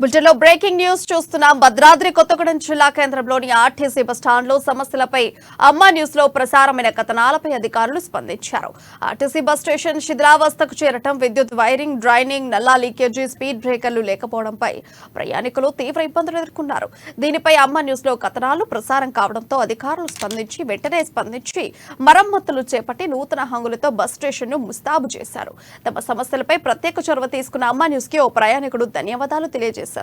బులెటిన్లో breaking news చూస్తున్నాం. భద్రాద్రి కొత్తగూడెం జిల్లా కేంద్రంలోని ఆర్టీసీ బస్టాండ్లో సమస్యలపై అమ్మ న్యూస్ లో ప్రసారమైన కథనాలపై అధికారులు స్పందించారు. ఆర్టీసీ బస్ స్టేషన్ శిథిలావస్థకు చేరటం, విద్యుత్ వైరింగ్, డ్రైనింగ్, నల్లా లీకేజీ, స్పీడ్ బ్రేకర్లు లేకపోవడంపై ప్రయాణికులు తీవ్ర ఇబ్బందులు ఎదుర్కొన్నారు. దీనిపై అమ్మ న్యూస్ లో కథనాలు ప్రసారం కావడంతో అధికారులు వెంటనే స్పందించి మరమ్మతులు చేపట్టి నూతన హంగులతో బస్ స్టేషన్ ను ముస్తాబు చేశారు. తమ సమస్యలపై ప్రత్యేక చొరవ తీసుకున్న అమ్మ న్యూస్ కి ఓ ప్రయాణికుడు ధన్యవాదాలు తెలియజేశారు.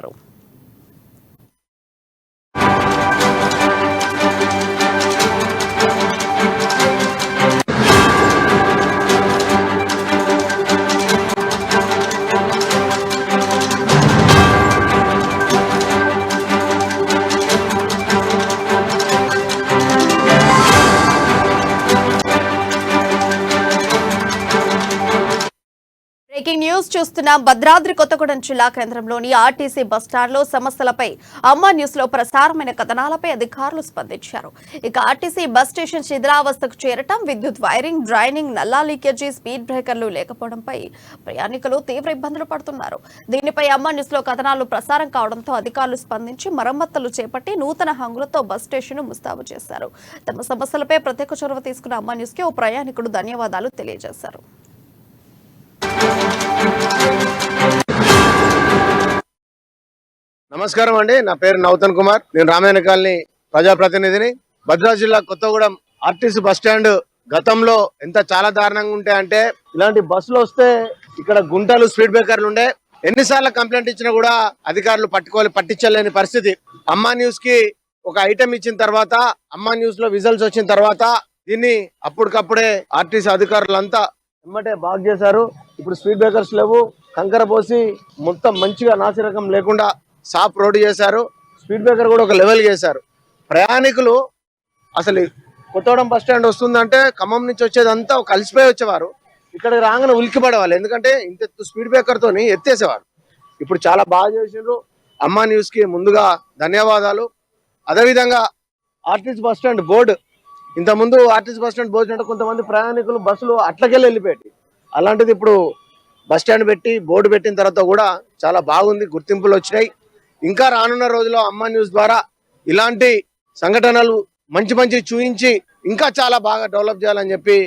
బ్రేకింగ్ న్యూస్ చూస్తున్నాం. భద్రాద్రి కొత్తగూడెం జిల్లా కేంద్రంలోని ఆర్టీసీ బస్టాండ్లో సమస్యలపై అమ్మ న్యూస్ లో ప్రసారమైన కథనాలపై అధికారులు స్పందించారు. ఇక ఆర్టీసీ బస్ స్టేషన్ శిథిలావస్థకు చేరటం, విద్యుత్ వైరింగ్, డ్రైనింగ్, నల్లా లీకేజీ, స్పీడ్ బ్రేకర్లు లేకపోవడంపై ప్రయాణికులు తీవ్ర ఇబ్బందులు పడుతున్నారు. దీనిపై అమ్మ న్యూస్ లో కథనాలు ప్రసారం కావడంతో అధికారులు స్పందించి మరమ్మతులు చేపట్టి నూతన హంగులతో బస్ స్టేషన్ ముస్తాబు చేశారు. తమ సమస్యలపై ప్రత్యేక చొరవ తీసుకున్న అమ్మ న్యూస్ కి ఓ ప్రయాణికుడు ధన్యవాదాలు తెలియజేశారు. నమస్కారం అండి, నా పేరు నౌతన్ కుమార్. నేను రామాయణ కాలనీ ప్రజాప్రతినిధిని. భద్రాద్రి జిల్లా కొత్తగూడెం ఆర్టీసీ బస్ స్టాండ్ గతంలో చాలా దారుణంగా ఉంటాయంటే, ఇలాంటి బస్సులు వస్తే ఇక్కడ గుంటలు, స్పీడ్ బ్రేకర్లు ఉండే. ఎన్నిసార్లు కంప్లైంట్ ఇచ్చినా కూడా అధికారులు పట్టించలేని పరిస్థితి. అమ్మా న్యూస్ కి ఒక ఐటెం ఇచ్చిన తర్వాత, అమ్మా న్యూస్ లో విజువల్స్ వచ్చిన తర్వాత దీన్ని అప్పటికప్పుడే ఆర్టీసీ అధికారులంతా ఎమ్మటే బాగు చేశారు. ఇప్పుడు స్పీడ్ బ్రేకర్స్ లేవు, కంకర పోసి మొత్తం మంచిగా నాసిరకం లేకుండా సాఫ్ రోడ్ చేశారు. స్పీడ్ బ్రేకర్ కూడా ఒక లెవెల్ చేశారు. ప్రయాణికులు అసలు కొత్తగూడెం బస్ స్టాండ్ వస్తుందంటే ఖమ్మం నుంచి వచ్చేదంతా కలిసిపోయి వచ్చేవారు. ఇక్కడికి రాగానే ఉలిక్కిపడేవాళ్ళు, ఎందుకంటే ఇంత స్పీడ్ బ్రేకర్ తోని ఎత్తేసేవారు. ఇప్పుడు చాలా బాగా చేసిండ్రు. అమ్మా న్యూస్ కి ముందుగా ధన్యవాదాలు. అదేవిధంగా ఆర్టీసీ బస్ స్టాండ్ బోర్డు, ఇంతకుముందు ఆర్టీసీ బస్ స్టాండ్ బోర్డు అంటే కొంతమంది ప్రయాణికులు బస్సులు అట్లకెళ్ళి వెళ్ళిపోయాయి. అలాంటిది ఇప్పుడు బస్ స్టాండ్ పెట్టి బోర్డు పెట్టిన తర్వాత కూడా చాలా బాగుంది, గుర్తింపులు వచ్చినాయి. ఇంకా రానున్న రోజుల్లో అమ్మా న్యూస్ ద్వారా ఇలాంటి సంఘటనలు మంచి చూపించి ఇంకా చాలా బాగా డెవలప్ చేయాలని చెప్పి